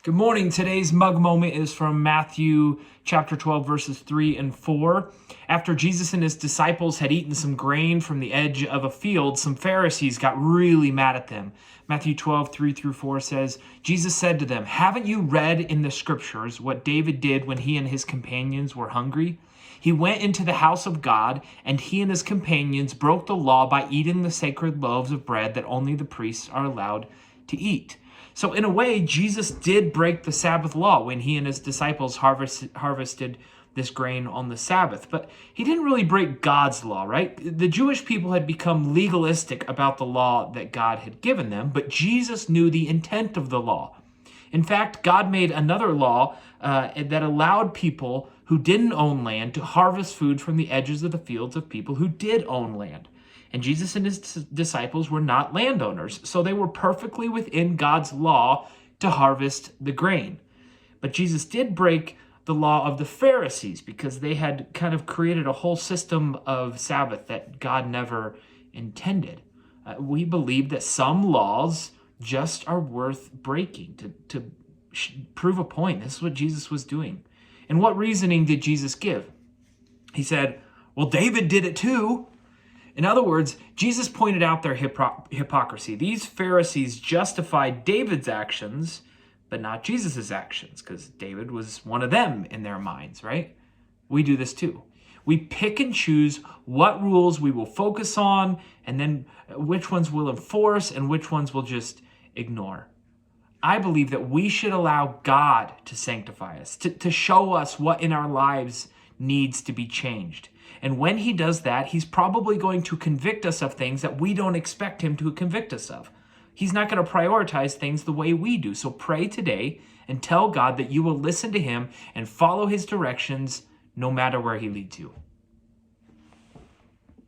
Good morning. Today's mug moment is from Matthew chapter 12, verses 3 and 4. After Jesus and his disciples had eaten some grain from the edge of a field, some Pharisees got really mad at them. Matthew 12, 3 through 4 says, Jesus said to them, "Haven't you read in the scriptures what David did when he and his companions were hungry? He went into the house of God, and he and his companions broke the law by eating the sacred loaves of bread that only the priests are allowed to eat." So in a way, Jesus did break the Sabbath law when he and his disciples harvested this grain on the Sabbath. But he didn't really break God's law, right? The Jewish people had become legalistic about the law that God had given them, but Jesus knew the intent of the law. In fact, God made another law that allowed people who didn't own land to harvest food from the edges of the fields of people who did own land. And Jesus and his disciples were not landowners, so they were perfectly within God's law to harvest the grain. But Jesus did break the law of the Pharisees because they had kind of created a whole system of Sabbath that God never intended. We believe that some laws just are worth breaking to prove a point. This is what Jesus was doing. And what reasoning did Jesus give? He said, well, David did it too. In other words, Jesus pointed out their hypocrisy. These Pharisees justified David's actions, but not Jesus' actions, because David was one of them in their minds, right? We do this too. We pick and choose what rules we will focus on, and then which ones we'll enforce and which ones we'll just ignore. I believe that we should allow God to sanctify us, to show us what in our lives needs to be changed. And when he does that, he's probably going to convict us of things that we don't expect him to convict us of. He's not going to prioritize things the way we do. So pray today and tell God that you will listen to him and follow his directions no matter where he leads you.